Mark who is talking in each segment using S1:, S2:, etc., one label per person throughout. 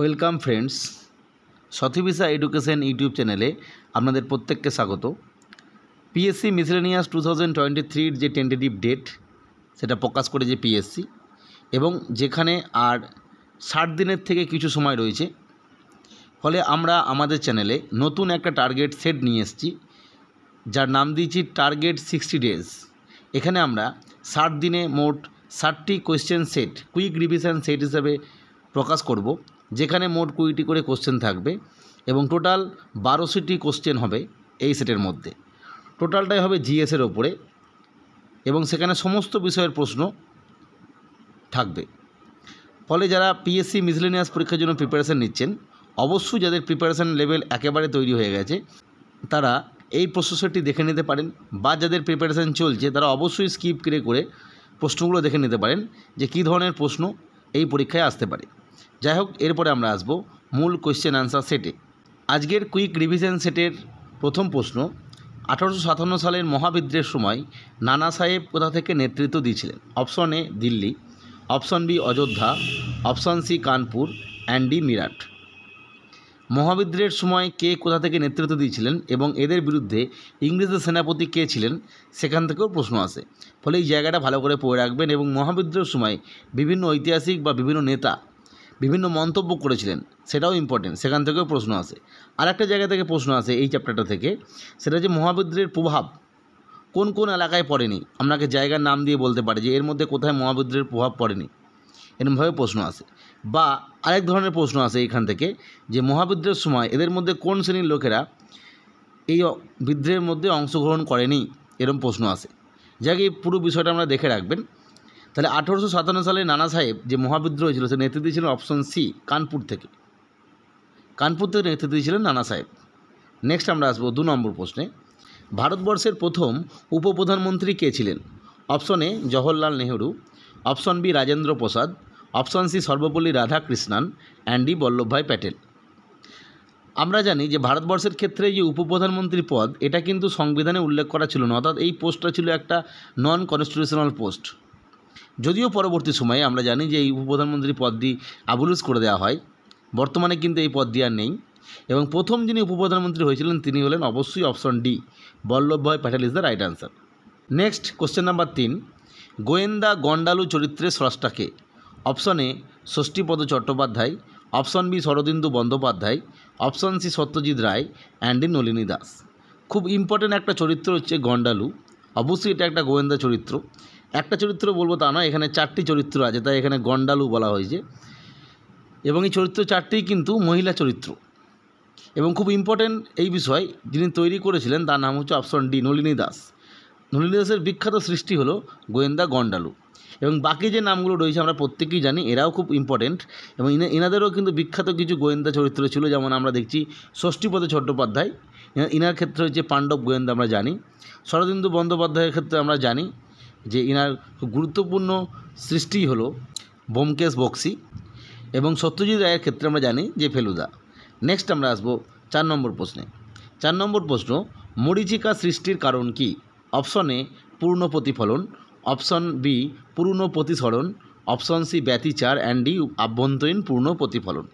S1: Welcome friends, সথিভিসা education YouTube চ্যানেলে আপনাদের প্রত্যেককে স্বাগত। পিএসসি মিসেলেনিয়াস 2023 যে টেন্টেটিভ ডেট সেটা প্রকাশ করেছে পিএসসি, এবং যেখানে আর 60 দিনের থেকে কিছু সময় রয়েছে। ফলে আমরা আমাদের চ্যানেলে নতুন একটা টার্গেট সেট নিয়ে এসেছি, যার নাম দিয়েছি টার্গেট 60 ডেজ। এখানে আমরা 60 দিনে মোট 60টি question set quick revision set হিসেবে প্রকাশ করব, যেখানে মোট 20টি করে কোশ্চেন থাকবে এবং টোটাল 1200টি কোশ্চেন হবে এই সেটের মধ্যে। টোটালটাই হবে জিএসের ওপরে এবং সেখানে সমস্ত বিষয়ের প্রশ্ন থাকবে। ফলে যারা পিএসসি মিসেলেনিয়াস পরীক্ষার জন্য প্রিপারেশান নিচ্ছেন, অবশ্যই যাদের প্রিপারেশান লেভেল একেবারে তৈরি হয়ে গেছে তারা এই প্রসেসরটি দেখে নিতে পারেন, বা যাদের প্রিপারেশান চলছে তারা অবশ্যই স্কিপ করে প্রশ্নগুলো দেখে নিতে পারেন যে কী ধরনের প্রশ্ন এই পরীক্ষায় আসতে পারে। যাই হোক, এরপরে আমরা আসব মূল কোয়েশ্চেন আনসার সেটে। আজকের কুইক রিভিশন সেটের প্রথম প্রশ্ন, 1857 সালের মহাবিদ্রোহের সময় নানা সাহেব কোথা থেকে নেতৃত্ব দিয়েছিলেন? Option A Delhi, option B Ayodhya, option C Kanpur and D Meerut. মহাবিদ্রোহের সময় কে কোথা থেকে নেতৃত্ব দিয়েছিলেন এবং এদের বিরুদ্ধে ইংরেজদের সেনাপতি কে ছিলেন, সেখান থেকেও প্রশ্ন আসে। ফলে এই জায়গাটা ভালো করে পড়ে রাখবেন। এবং মহাবিদ্রোহের সময় বিভিন্ন ঐতিহাসিক বা বিভিন্ন নেতা বিভিন্ন মন্তব্য করেছিলেন, সেটাও ইম্পর্টেন্ট, সেখান থেকেও প্রশ্ন আসে। আর একটা জায়গা থেকে প্রশ্ন আসে এই চ্যাপ্টারটা থেকে, সেটা যে মহাবিদ্রোহের প্রভাব কোন কোন এলাকায় পড়েনি। আপনাকে জায়গার নাম দিয়ে বলতে পারে যে এর মধ্যে কোথায় মহাবিদ্রোহের প্রভাব পড়েনি, এরকমভাবে প্রশ্ন আসে। বা আরেক ধরনের প্রশ্ন আসে এখান থেকে যে মহাবিদ্রোহের সময় এদের মধ্যে কোন শ্রেণীর লোকেরা এই বিদ্রোহের মধ্যে অংশগ্রহণ করেনি, এরকম প্রশ্ন আসে। যাকে এই পুরো বিষয়টা আমরা দেখে রাখবেন। তাহলে 1857 সালে নানা সাহেব যে মহাবিদ্রোহ হয়েছিল সে নেতৃত্ব দিয়েছিলেন অপশন সি কানপুর থেকে নেতৃত্ব দিয়েছিলেন নানা সাহেব। নেক্সট আমরা আসবো 2 নম্বর প্রশ্নে। ভারতবর্ষের প্রথম উপপ্রধানমন্ত্রী কে ছিলেন? Option A Jawaharlal Nehru, option B Rajendra Prasad, option C Sarvepalli Radhakrishnan and D Vallabhbhai Patel. আমরা জানি যে ভারতবর্ষের ক্ষেত্রে যে উপপ্রধানমন্ত্রী পদ, এটা কিন্তু সংবিধানে উল্লেখ করা ছিল না, অর্থাৎ এই পোস্টটা ছিল একটা নন কনস্টিটিউশনাল পোস্ট। যদিও পরবর্তী সময়ে আমরা জানি যে এই উপপ্রধানমন্ত্রী পদটি আবলিশ করে দেওয়া হয়, বর্তমানে কিন্তু এই পদটি আর নেই। এবং প্রথম যিনি উপপ্রধানমন্ত্রী হয়েছিলেন তিনি হলেন অবশ্যই option D Vallabhbhai Patel is the right answer. Next question number 3, গোয়েন্দা গন্ডালু চরিত্রের স্রষ্টাকে? Option A Shashthipada Chattopadhyay, option B Sharadindu Bandyopadhyay, option C Satyajit Ray and D Nalini Das. খুব ইম্পর্টেন্ট একটা চরিত্র হচ্ছে গন্ডালু। অবশ্যই এটা একটা গোয়েন্দা চরিত্র। একটা চরিত্র বলবো তা নয়, এখানে 4টি চরিত্র আছে, তাই এখানে গন্ডালু বলা হয়েছে। এবং এই চরিত্র 4টিই কিন্তু মহিলা চরিত্র। এবং খুব ইম্পর্টেন্ট এই বিষয়, যিনি তৈরি করেছিলেন তার নাম হচ্ছে অপশন ডি নলিনী দাস। নলিনী দাসের বিখ্যাত সৃষ্টি হলো গোয়েন্দা গন্ডালু। এবং বাকি যে নামগুলো রয়েছে আমরা প্রত্যেকেই জানি, এরাও খুব ইম্পর্টেন্ট। এবং এনাদেরও কিন্তু বিখ্যাত কিছু গোয়েন্দা চরিত্র ছিল, যেমন আমরা দেখছি ষষ্ঠীপদ চট্টোপাধ্যায়, ইনার ক্ষেত্রে হচ্ছে পাণ্ডব গোয়েন্দা আমরা জানি। শরদিন্দু বন্দ্যোপাধ্যায়ের ক্ষেত্রে আমরা জানি যে ইনার গুরুত্বপূর্ণ সৃষ্টি হলো ব্যোমকেশ বক্সী। এবং সত্যজিৎ রায়ের ক্ষেত্রে আমরা জানি যে ফেলুদা। নেক্সট আমরা আসবো 4 নম্বর প্রশ্নে। 4 নম্বর প্রশ্ন, মরীচিকা সৃষ্টির কারণ কি? অপশন এ পূর্ণ প্রতিফলন, অপশন বি পূর্ণ প্রতিসরণ, অপশন সি ব্যতিচার অ্যান্ড ডি আভ্যন্তরীণ পূর্ণ প্রতিফলন।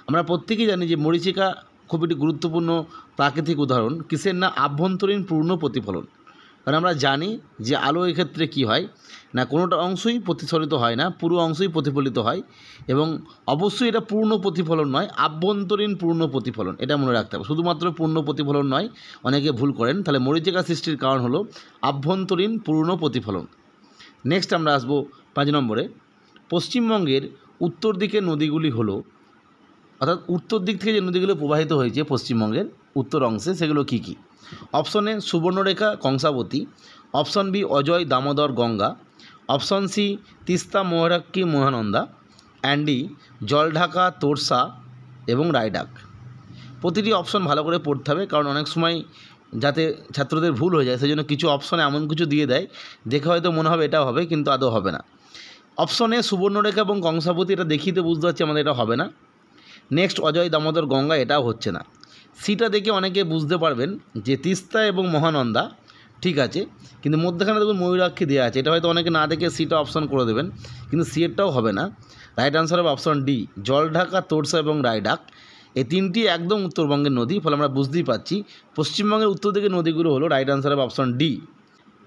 S1: আমরা প্রত্যেকেই জানি যে মরীচিকা খুব একটি গুরুত্বপূর্ণ প্রাকৃতিক উদাহরণ। কিসের না? আভ্যন্তরীণ পূর্ণ প্রতিফলন। কারণ আমরা জানি যে আলো এক্ষেত্রে কী হয় না, কোনোটা অংশই প্রতিফলিত হয় না, পুরো অংশই প্রতিফলিত হয়। এবং অবশ্যই এটা পূর্ণ প্রতিফলন নয়, আভ্যন্তরীণ পূর্ণ প্রতিফলন, এটা মনে রাখতে হবে। শুধুমাত্র পূর্ণ প্রতিফলন নয়, অনেকে ভুল করেন। তাহলে মরীচিকা সৃষ্টির কারণ হলো আভ্যন্তরীণ পূর্ণ প্রতিফলন। নেক্সট আমরা আসবো 5 নম্বরে। পশ্চিমবঙ্গের উত্তর দিকের নদীগুলি হলো, অর্থাৎ উত্তর দিক থেকে যে নদীগুলো প্রবাহিত হয়েছে পশ্চিমবঙ্গের উত্তর অংশে, সেগুলো কী কী? Option A Subarnarekha Kangsabati, option B Ajay Damodar Ganga, option C Teesta Mayurakshi Mahananda and D Jaldhaka Torsa এবং রায়ডাক। প্রতিটি অপশন ভালো করে পড়তে হবে, কারণ অনেক সময় যাতে ছাত্রদের ভুল হয়ে যায় সেজন্য কিছু অপশনে এমন কিছু দিয়ে দেয়, দেখে হয়তো মনে হবে এটা হবে, কিন্তু আদৌ হবে না। অপশন এ সুবর্ণরেখা এবং কংসাবতী, এটা দেখিতে বুঝতে পারছি আমাদের এটা হবে না। নেক্সট অজয় দামোদর গঙ্গা, এটাও হচ্ছে না। সিটা দেখে অনেকে বুঝতে পারবেন যে তিস্তা এবং মহানন্দা ঠিক আছে, কিন্তু মধ্যখানে দেখুন ময়ূরাক্ষী দেওয়া আছে, এটা হয়তো অনেকে না দেখে সিটা অপশন করে দেবেন, কিন্তু সি এরটাও হবে না। রাইট আনসার হবে অপশন ডি, জলঢাকা, তোরসা এবং রায়ডাক। এই তিনটি একদম উত্তরবঙ্গের নদী, ফলে আমরা বুঝতেই পারছি পশ্চিমবঙ্গের উত্তর দিকের নদীগুলো হলো। রাইট আনসার হবে অপশন ডি।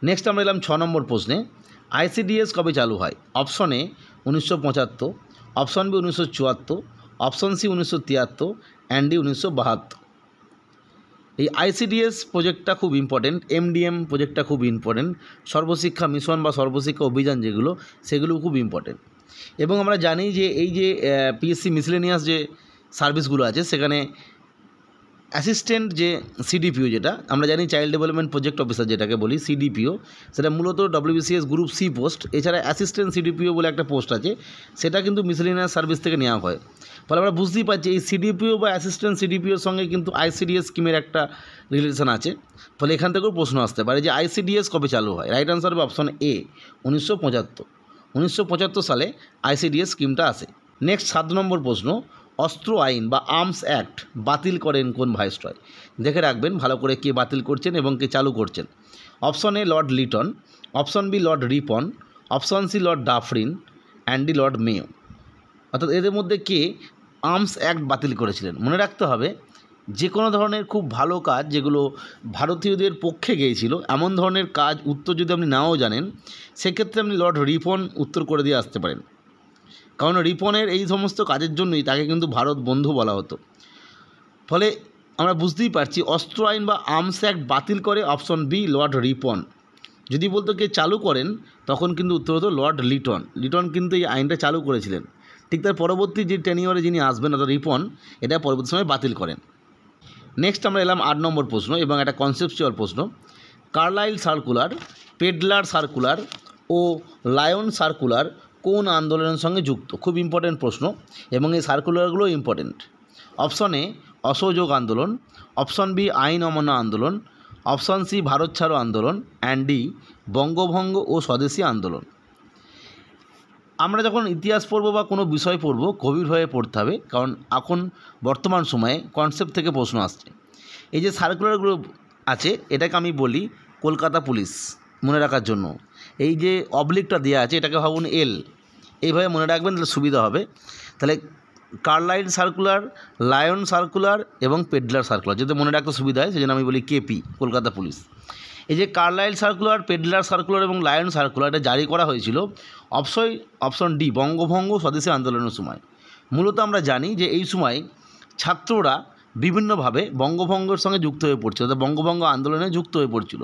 S1: নেক্সট আমরা এলাম 6 নম্বর প্রশ্নে। আইসিডিএস কবে চালু হয়? Option A 1975, option B 1974, option C 1973 and D 1972। এই আইসিডিএস প্রজেক্টটা খুব ইম্পর্টেন্ট, এমডিএম প্রজেক্টটা খুব ইম্পর্টেন্ট, সর্বশিক্ষা মিশন বা সর্বশিক্ষা অভিযান যেগুলো, সেগুলো খুব ইম্পর্টেন্ট। এবং আমরা জানি যে এই যে পিএসসি মিসলেনিয়াস যে সার্ভিসগুলো আছে, সেখানে অ্যাসিস্ট্যান্ট যে সিডিপিও, যেটা আমরা জানি চাইল্ড ডেভেলপমেন্ট প্রজেক্ট অফিসার যেটাকে বলি সিডিপিও, সেটা মূলত ডব্লিউবিসিএস গ্রুপ সি পোস্ট। এছাড়া অ্যাসিস্ট্যান্ট সিডিপিও বলে একটা পোস্ট আছে, সেটা কিন্তু মিসলেনিয়াস সার্ভিস থেকে নেওয়া হয়। ফলে আমরা বুঝতেই পারছি এই সিডিপিও বা অ্যাসিস্ট্যান্ট সিডিপিওর সঙ্গে কিন্তু আইসিডিএস স্কিমের একটা রিলেশন আছে। ফলে এখান থেকেও প্রশ্ন আসতে পারে যে আইসিডিএস কবে চালু হয়? রাইট আনসার হবে অপশন এ 1975। 1975 সালে আইসিডিএস স্কিমটা আসে। নেক্সট 7 নম্বর প্রশ্ন। অস্ত্র আইন বা আর্মস অ্যাক্ট বাতিল করেন কোন ভাইসরয়? দেখে রাখবেন ভালো করে কে বাতিল করছেন এবং কে চালু করছেন। Option A Lord Lytton, option B Lord Ripon, option C Lord Dufferin and D Lord Mayo. অর্থাৎ এদের মধ্যে কে আর্মস অ্যাক্ট বাতিল করেছিলেন? মনে রাখতে হবে যে কোনো ধরনের খুব ভালো কাজ যেগুলো ভারতীয়দের পক্ষে গিয়েছিল, এমন ধরনের কাজ উত্তর যদি আপনি নাও জানেন, সেক্ষেত্রে আপনি লর্ড রিপন উত্তর করে দিয়ে আসতে পারেন। কারণ রিপনের এই সমস্ত কাজের জন্যই তাকে কিন্তু ভারত বন্ধু বলা হতো। ফলে আমরা বুঝতেই পারছি অস্ত্র আইন বা আর্মস অ্যাক্ট বাতিল করে অপশন বি লর্ড রিপন। যদি বলতো কে চালু করেন, তখন কিন্তু উত্তর হতো লর্ড লিটন। লিটন কিন্তু এই আইনটা চালু করেছিলেন। ঠিক তার পরবর্তী যে টেনিওরে যিনি আসবেন, অর্থাৎ রিপন, এটা পরবর্তী সময় বাতিল করেন। নেক্সট আমরা এলাম 8 নম্বর প্রশ্ন এবং একটা কনসেপচুয়াল প্রশ্ন। কার্লাইল সার্কুলার, পেডলার সার্কুলার ও লায়ন সার্কুলার কোন আন্দোলনের সঙ্গে যুক্ত? খুব ইম্পর্টেন্ট প্রশ্ন এবং এই সার্কুলারগুলো ইম্পর্টেন্ট। অপশন এ অসহযোগ আন্দোলন, অপশন বি আইন অমান্য আন্দোলন, অপশন সি ভারত ছাড়ো আন্দোলন অ্যান্ড ডি বঙ্গভঙ্গ ও স্বদেশী আন্দোলন। আমরা যখন ইতিহাস পড়ব বা কোনো বিষয় পড়ব, গভীরভাবে পড়তে হবে, কারণ এখন বর্তমান সময়ে কনসেপ্ট থেকে প্রশ্ন আসছে। এই যে সার্কুলারগুলো আছে, এটাকে আমি বলি কলকাতা পুলিশ, মনে রাখার জন্য। এই যে অবলিকটা দেওয়া আছে, এটাকে ভাবুন এল, এইভাবে মনে রাখবেন, তাহলে সুবিধা হবে। তাহলে কার্লাইল সার্কুলার, লায়ন সার্কুলার এবং পেডলার সার্কুলার, যাতে মনে রাখতে সুবিধা হয় সেজন্য আমি বলি কেপি, কলকাতা পুলিশ। এই যে কার্লাইল সার্কুলার, পেডলার সার্কুলার এবং লায়ন সার্কুলার, এটা জারি করা হয়েছিল অপশন ডি বঙ্গভঙ্গ স্বদেশী আন্দোলনের সময়। মূলত আমরা জানি যে এই সময় ছাত্ররা বিভিন্নভাবে বঙ্গভঙ্গের সঙ্গে যুক্ত হয়ে পড়ছিল, অর্থাৎ বঙ্গভঙ্গ আন্দোলনে যুক্ত হয়ে পড়ছিল।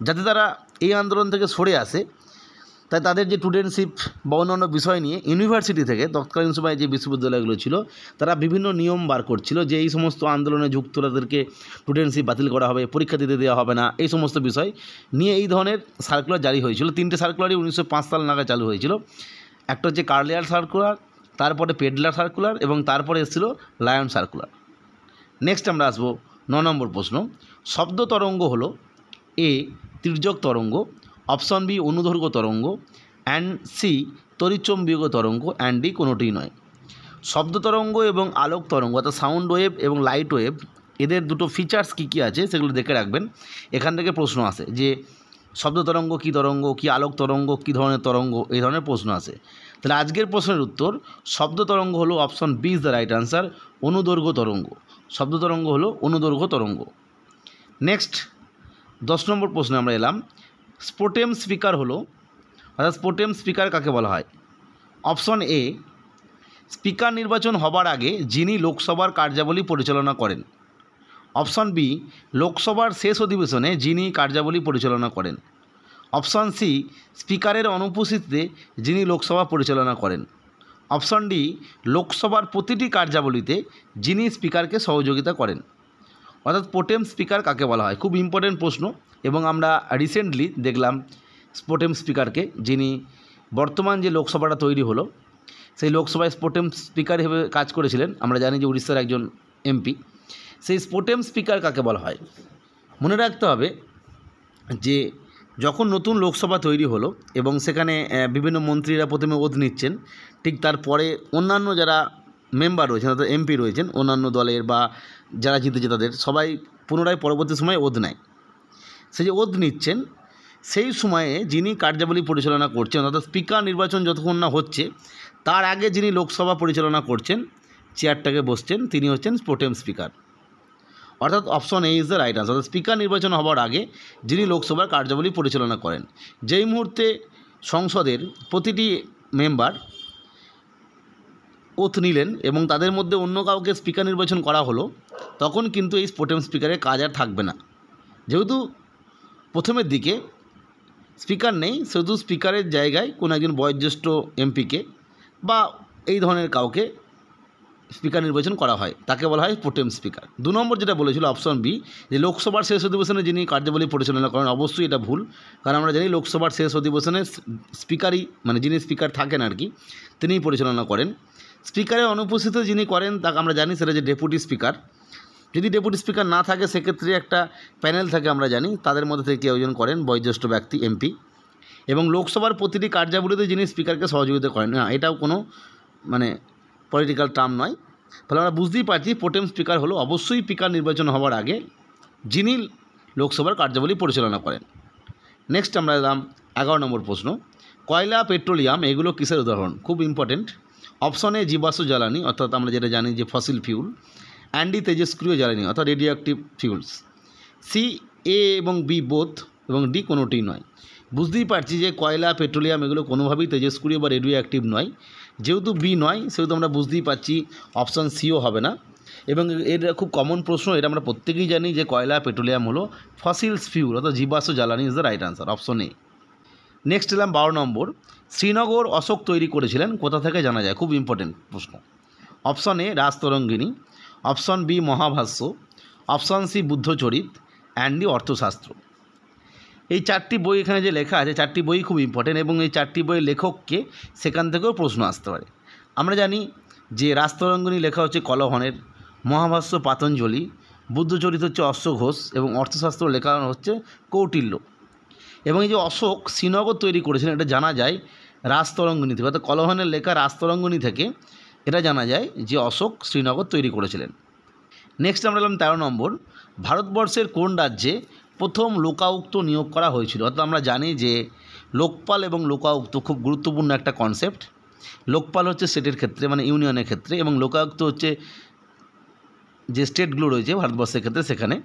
S1: যাতে তারা এই আন্দোলন থেকে সরে আসে, তাই তাদের যে স্টুডেন্টশিপ বা অন্যান্য বিষয় নিয়ে ইউনিভার্সিটি থেকে, তৎকালীন সময়ে যে বিশ্ববিদ্যালয়গুলো ছিল, তারা বিভিন্ন নিয়ম বার করছিল যে এই সমস্ত আন্দোলনে যুক্ত তাদেরকে স্টুডেন্টশিপ বাতিল করা হবে, পরীক্ষা দিতে দেওয়া হবে না, এই সমস্ত বিষয় নিয়ে এই ধরনের সার্কুলার জারি হয়েছিল। 3টে সার্কুলারই 1905 সাল নাগাদ চালু হয়েছিল। একটা হচ্ছে কার্লাইল সার্কুলার, তারপরে পেডলার সার্কুলার এবং তারপরে এসেছিল লায়ন সার্কুলার। নেক্সট আমরা আসবো 9 নম্বর প্রশ্ন। শব্দ তরঙ্গ হলো এ তির্যক তরঙ্গ, অপশন বি অনুদৈর্ঘ্য তরঙ্গ অ্যান্ড সি তড়িৎচুম্বকীয় তরঙ্গ অ্যান্ড ডি কোনোটিই নয়। শব্দ তরঙ্গ এবং আলোক তরঙ্গ, অর্থাৎ সাউন্ড ওয়েভ এবং লাইট ওয়েভ, এদের দুটো ফিচার্স কী কী আছে সেগুলো দেখে রাখবেন। এখান থেকে প্রশ্ন আসে যে শব্দ তরঙ্গ কী তরঙ্গ, কী আলোক তরঙ্গ, কী ধরনের তরঙ্গ, এই ধরনের প্রশ্ন আসে। তাহলে আজকের প্রশ্নের উত্তর শব্দ তরঙ্গ হলো option B is the right answer, অনুদৈর্ঘ্য তরঙ্গ। শব্দ তরঙ্গ হলো অনুদৈর্ঘ্য তরঙ্গ। নেক্সট 10 নম্বর প্রশ্নে আমরা এলাম। স্পোটেম স্পিকার হলো, অর্থাৎ স্পোটেম স্পিকার কাকে বলা হয়? অপশন এ স্পিকার নির্বাচন হবার আগে যিনি লোকসভার কার্যাবলী পরিচালনা করেন। অপশন বি লোকসভার শেষ অধিবেশনে যিনি কার্যাবলী পরিচালনা করেন। অপশন সি স্পিকারের অনুপস্থিতিতে যিনি লোকসভা পরিচালনা করেন। অপশন ডি লোকসভার প্রতিটি কার্যাবলীতে যিনি স্পিকারকে সহযোগিতা করেন। অর্থাৎ স্পোটেম স্পিকার কাকে বলা হয়? খুব ইম্পর্টেন্ট প্রশ্ন এবং আমরা রিসেন্টলি দেখলাম স্পোটেম স্পিকারকে, যিনি বর্তমান যে লোকসভাটা তৈরি হলো সেই লোকসভায় স্পোটেম স্পিকার হিসেবে কাজ করেছিলেন। আমরা জানি যে উড়িষ্যার একজন এমপি। সেই স্পোটেম স্পিকার কাকে বলা হয়? মনে রাখতে হবে যে যখন নতুন লোকসভা তৈরি হলো এবং সেখানে বিভিন্ন মন্ত্রীরা প্রথমে ওধ নিচ্ছেন, ঠিক তারপরে অন্যান্য যারা মেম্বার রয়েছেন, অর্থাৎ এমপি রয়েছেন অন্যান্য দলের বা যারা জিতেছে তাদের সবাই পুনরায় পরবর্তী সময়ে ওধ নেয়। সে যে ওধ নিচ্ছেন সেই সময়ে যিনি কার্যাবলী পরিচালনা করছেন, অর্থাৎ স্পিকার নির্বাচন যতক্ষণ না হচ্ছে তার আগে যিনি লোকসভা পরিচালনা করছেন, চেয়ারটাকে বসছেন, তিনি হচ্ছেন প্রোটেম স্পিকার। অর্থাৎ option A is the right answer. অর্থাৎ স্পিকার নির্বাচন হওয়ার আগে যিনি লোকসভার কার্যাবলী পরিচালনা করেন। যেই মুহূর্তে সংসদের প্রতিটি মেম্বার ওথ নিলেন এবং তাদের মধ্যে অন্য কাউকে স্পিকার নির্বাচন করা হলো, তখন কিন্তু এই প্রোটেম স্পিকারের কাজ আর থাকবে না। যেহেতু প্রথমের দিকে স্পিকার নেই, সেহেতু স্পিকারের জায়গায় কোনো একজন বয়োজ্যেষ্ঠ এমপিকে বা এই ধরনের কাউকে স্পিকার নির্বাচন করা হয়, তাকে বলা হয় প্রোটেম স্পিকার। 2 নম্বর যেটা বলেছিল অপশন বি, যে লোকসভার শেষ অধিবেশনে যিনি কার্যাবলী পরিচালনা করেন, অবশ্যই এটা ভুল। কারণ আমরা জানি লোকসভার শেষ অধিবেশনে স্পিকারই, মানে যিনি স্পিকার থাকেন আর কি, তিনিই পরিচালনা করেন। স্পিকারের অনুপস্থিত যিনি করেন তাকে আমরা জানি সেটা যে ডেপুটি স্পিকার। যদি ডেপুটি স্পিকার না থাকে সেক্ষেত্রে একটা প্যানেল থাকে, আমরা জানি তাদের মধ্যে থেকে কেউ একজন করেন, বয়োজ্যেষ্ঠ ব্যক্তি, এমপি। এবং লোকসভার প্রতিটি কার্যাবলীতে যিনি স্পিকারকে সহযোগিতা করেন না, এটাও কোনো মানে পলিটিক্যাল টার্ম নয়। ফলে আমরা বুঝতেই পারছি প্রোটেম স্পিকার হলো অবশ্যই স্পিকার নির্বাচন হওয়ার আগে যিনি লোকসভার কার্যাবলী পরিচালনা করেন। নেক্সট আমরা এলাম 11 নম্বর প্রশ্ন, কয়লা, পেট্রোলিয়াম এগুলো কিসের উদাহরণ? খুব ইম্পর্টেন্ট। অপশন এ জীবাশ্ম জ্বালানি, অর্থাৎ আমরা যেটা জানি যে ফসিল ফিউল। অ্যান্ডি তেজস্ক্রিয় জ্বালানি, অর্থাৎ রেডিও অ্যাক্টিভ ফিউলস। সি, এ এবং বি বোথ, এবং ডি কোনোটিই নয়। বুঝতেই পারছি যে কয়লা, পেট্রোলিয়াম এগুলো কোনোভাবেই তেজস্ক্রিয় বা রেডিও অ্যাক্টিভ নয়। যেহেতু বি নয় সেহেতু আমরা বুঝতেই পারছি অপশান সিও হবে না। এবং এর খুব কমন প্রশ্ন, এটা আমরা প্রত্যেকেই জানি যে কয়লা, পেট্রোলিয়াম হলো ফসিলস ফিউল, অর্থাৎ জীবাশ্ম জ্বালানি is the right answer, option A. Next এলাম 12 নম্বর, শ্রীনগর অশোক তৈরি করেছিলেন, কোথা থেকে জানা যায়? খুব ইম্পর্টেন্ট প্রশ্ন। Option A Rajatarangini, option B Mahabhashya, option C Buddhacharita, and D Arthashastra. এই 4টি বই এখানে যে লেখা আছে, 4টি বই খুব ইম্পর্টেন্ট এবং এই 4টি বইয়ের লেখককে সেখান থেকেও প্রশ্ন আসতে পারে। আমরা জানি যে রাজতরঙ্গিনী লেখা হচ্ছে কলহনের, মহাভাষ্য পাতঞ্জলি, বুদ্ধচরিত হচ্ছে অশ্বঘোষ এবং অর্থশাস্ত্র লেখা হচ্ছে কৌটিল্য। এবং এই যে অশোক শ্রীনগর তৈরি করেছিলেন এটা জানা যায় রাজতরঙ্গিনী থেকে, অর্থাৎ কলহনের লেখা রাজতরঙ্গিনী থেকে এটা জানা যায় যে অশোক শ্রীনগর তৈরি করেছিলেন। নেক্সট আমরা এলাম 13 নম্বর, ভারতবর্ষের কোন রাজ্যে প্রথম লোকায়ুক্ত নিয়োগ করা হয়েছিল? অর্থাৎ আমরা জানি যে লোকপাল এবং লোকায়ুক্ত খুব গুরুত্বপূর্ণ একটা কনসেপ্ট। লোকপাল হচ্ছে স্টেটের ক্ষেত্রে, মানে ইউনিয়নের ক্ষেত্রে, এবং লোকায়ুক্ত হচ্ছে যে স্টেটগুলো রয়েছে ভারতবর্ষের ক্ষেত্রে সেখানে।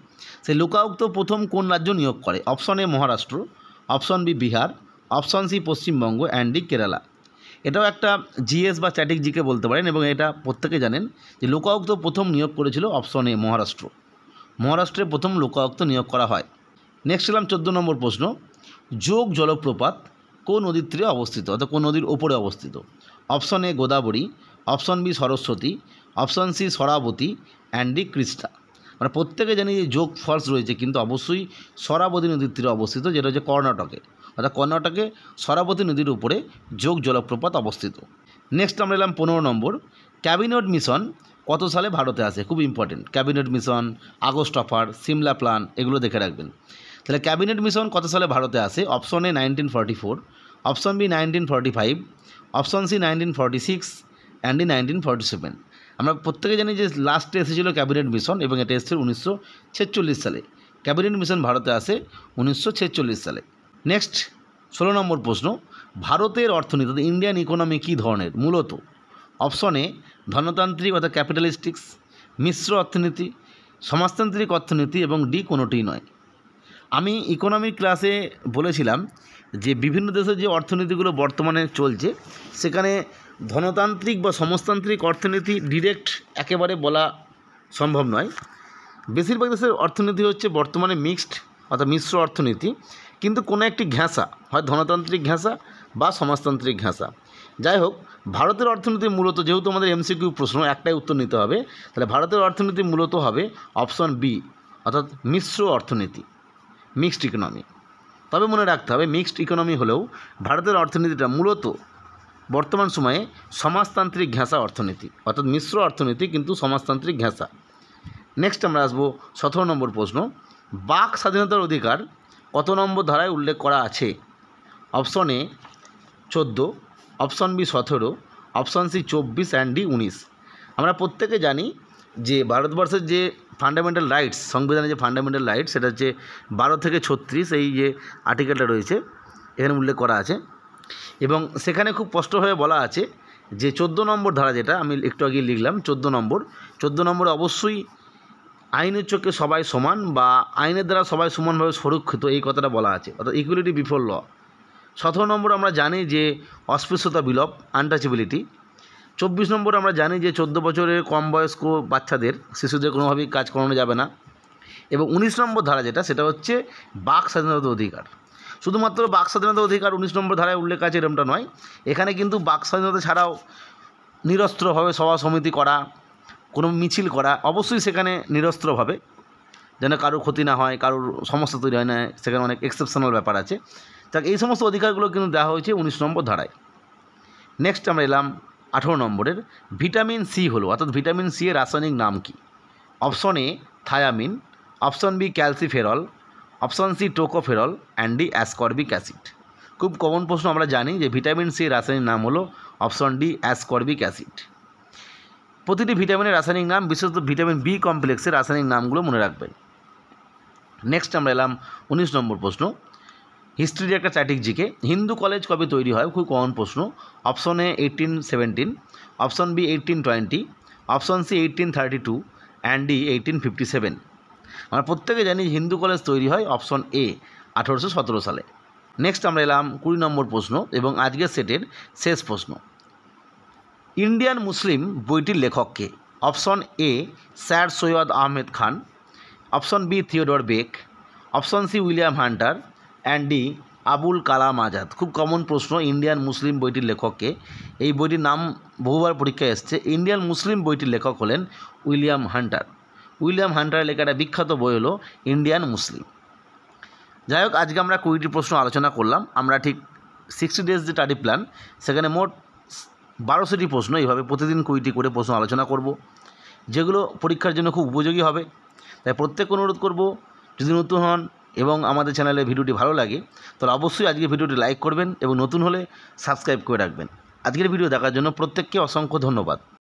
S1: সেই লোকায়ুক্ত প্রথম কোন রাজ্য নিয়োগ করে? Option A Maharashtra, option B Bihar, option C Paschimbanga, and D Kerala. এটাও একটা জিএস বা স্ট্যাটিক জিকে বলতে পারেন, এবং এটা প্রত্যেকে জানেন যে লোকায়ুক্ত প্রথম নিয়োগ করেছিল অপশন এ মহারাষ্ট্র। মহারাষ্ট্রে প্রথম লোকায়ুক্ত নিয়োগ করা হয়। নেক্সট এলাম 14 নম্বর প্রশ্ন, যোগ জলপ্রপাত কোন নদীর তীরে অবস্থিত, অর্থাৎ কোন নদীর ওপরে অবস্থিত? Option A Godavari, option B Saraswati, option C Sharavati, and D Krishna. আমরা প্রত্যেকে জানি যে যোগ ফলস রয়েছে, কিন্তু অবশ্যই সরাবতী নদীর তীরে অবস্থিত, যেটা হচ্ছে কর্ণাটকে। অর্থাৎ কর্ণাটকে সরাবতী নদীর উপরে যোগ জলপ্রপাত অবস্থিত। নেক্সট আমরা এলাম 15 নম্বর, ক্যাবিনেট মিশন কত সালে ভারতে আসে? খুব important. Cabinet mission, August offer, Shimla plan এগুলো দেখে রাখবেন। তাহলে ক্যাবিনেট মিশন কত সালে ভারতে আসে? Option A 1944, option B 1945, option C 1946, and D 1947। আমরা প্রত্যেকে জানি যে লাস্টে এসেছিল ক্যাবিনেট মিশন এবং এটা এসেছিল 1946 সালে। ক্যাবিনেট মিশন ভারতে আসে 1946 সালে। নেক্সট 16 নম্বর প্রশ্ন, ভারতের অর্থনীতি অর্থাৎ ইন্ডিয়ান ইকোনমি কী ধরনের মূলত? অপশন এ ধনতান্ত্রিক অর্থাৎ ক্যাপিটালিস্টিক্স, মিশ্র অর্থনীতি, সমাজতান্ত্রিক অর্থনীতি, এবং ডি কোনোটিই নয়। আমি ইকোনমিক ক্লাসে বলেছিলাম যে বিভিন্ন দেশের যে অর্থনীতিগুলো বর্তমানে চলছে সেখানে ধনতান্ত্রিক বা সমাজতান্ত্রিক অর্থনীতি ডিরেক্ট একেবারে বলা সম্ভব নয়। বেশিরভাগ দেশের অর্থনীতি হচ্ছে বর্তমানে মিক্সড অর্থাৎ মিশ্র অর্থনীতি, কিন্তু কোনো একটি ঘেঁষা হয় ধনতান্ত্রিক ঘেঁষা বা সমাজতান্ত্রিক ঘেঁষা। যাই হোক, ভারতের অর্থনীতি মূলত, যেহেতু আমাদের এমসিকিউ প্রশ্ন একটাই উত্তর নিতে হবে, তাহলে ভারতের অর্থনীতি মূলত হবে অপশন বি অর্থাৎ মিশ্র অর্থনীতি, মিক্সড ইকোনমি। তবে মনে রাখতে হবে মিক্সড ইকোনমি হলেও ভারতের অর্থনীতিটা মূলত বর্তমান সময়ে সমাজতান্ত্রিক ঘেঁষা অর্থনীতি, অর্থাৎ মিশ্র অর্থনীতি কিন্তু সমাজতান্ত্রিক ঘেঁষা। নেক্সট আমরা আসবো 17 নম্বর প্রশ্ন, বাক স্বাধীনতার অধিকার কত নম্বর ধারায় উল্লেখ করা আছে? Option A 14, option B 17, option C 24, and D 19। আমরা প্রত্যেকে জানি যে ভারতবর্ষের যে ফান্ডামেন্টাল রাইটস, সংবিধানের যে ফান্ডামেন্টাল রাইটস সেটা হচ্ছে 12 থেকে 36, এই যে আর্টিকেলটা রয়েছে এখানে উল্লেখ করা আছে। এবং সেখানে খুব স্পষ্টভাবে বলা আছে যে 14 নম্বর ধারা, যেটা আমি একটু আগে লিখলাম 14 নম্বরে অবশ্যই আইনের চোখে সবাই সমান বা আইনের দ্বারা সবাই সমানভাবে সুরক্ষিত, এই কথাটা বলা আছে, অর্থাৎ ইকুয়ালিটি বিফোর ল। 17 নম্বর আমরা জানি যে অস্পৃশ্যতা বিলোপ, আনটাচেবিলিটি। 24 নম্বর আমরা জানি যে 14 বছরের কম বয়স্ক বাচ্চাদের, শিশুদের কোনোভাবেই কাজ করানো যাবে না। এবং 19 নম্বর ধারা যেটা, সেটা হচ্ছে বাক স্বাধীনতা অধিকার। শুধুমাত্র বাক স্বাধীনতা অধিকার 19 নম্বর ধারায় উল্লেখ আছে এরকমটা নয়, এখানে কিন্তু বাক স্বাধীনতা ছাড়াও নিরস্ত্রভাবে সভা সমিতি করা, কোনো মিছিল করা, অবশ্যই সেখানে নিরস্ত্রভাবে, যেন কারোর ক্ষতি না হয়, কারোর সমস্যা তৈরি হয় না, সেখানে অনেক এক্সেপশনাল ব্যাপার আছে। তাই এই সমস্ত অধিকারগুলো কিন্তু দেওয়া হয়েছে 19 নম্বর ধারায়। নেক্সট আমরা এলাম 18 নম্বরের, ভিটামিন সি হলো, অর্থাৎ ভিটামিন সি এর রাসায়নিক নাম কি? Option A thiamine, option B calciferol, option C tocopherol, and D ascorbic acid. খুব কমন প্রশ্ন, আমরা জানি যে ভিটামিন সি এর রাসায়নিক নাম হলো অপশন ডি অ্যাসকর্বিক অ্যাসিড। প্রতিটি ভিটামিনের রাসায়নিক নাম, বিশেষত ভিটামিন বি কমপ্লেক্সের রাসায়নিক নামগুলো মনে রাখবেন। নেক্সট আমরা এলাম 19 নম্বর প্রশ্ন, হিস্ট্রির একটা স্ট্যাটিক জিকে। হিন্দু কলেজ কবে তৈরি হয়? খুব কমন প্রশ্ন। Option A 1817, option B 1820, option C 1832, and D 1857। আমরা প্রত্যেকে জানি হিন্দু কলেজ তৈরি হয় অপশন এ 1817 সালে। নেক্সট আমরা এলাম 20 নম্বর প্রশ্ন এবং আজকের সেটের শেষ প্রশ্ন। ইন্ডিয়ান মুসলিম বইটির লেখককে? Option A sir Syed Ahmed Khan, option B Theodore Beck, option C William Hunter, and D Abul Kalam Azad. খুব কমন প্রশ্ন, ইন্ডিয়ান মুসলিম বইটির লেখককে? এই বইটির নাম বহুবার পরীক্ষায় এসছে। ইন্ডিয়ান মুসলিম বইটির লেখক হলেন উইলিয়াম হান্টার। উইলিয়াম হান্টারের লেখা একটা বিখ্যাত বই হলো ইন্ডিয়ান মুসলিম। যাই হোক, আজকে আমরা 20টি প্রশ্ন আলোচনা করলাম। আমরা ঠিক 60 ডেজ যে স্টাডি প্ল্যান, সেখানে মোট 1200টি প্রশ্ন, এইভাবে প্রতিদিন 20টি করে প্রশ্ন আলোচনা করব, যেগুলো পরীক্ষার জন্য খুব উপযোগী হবে। তাই প্রত্যেককে অনুরোধ করব, যদি নতুন হন এবং আমাদের চ্যানেলে ভিডিওটি ভালো লাগে তাহলে অবশ্যই আজকে ভিডিওটি লাইক করবেন এবং নতুন হলে সাবস্ক্রাইব করে রাখবেন। আজকের ভিডিও দেখার জন্য প্রত্যেককে অসংখ্য ধন্যবাদ।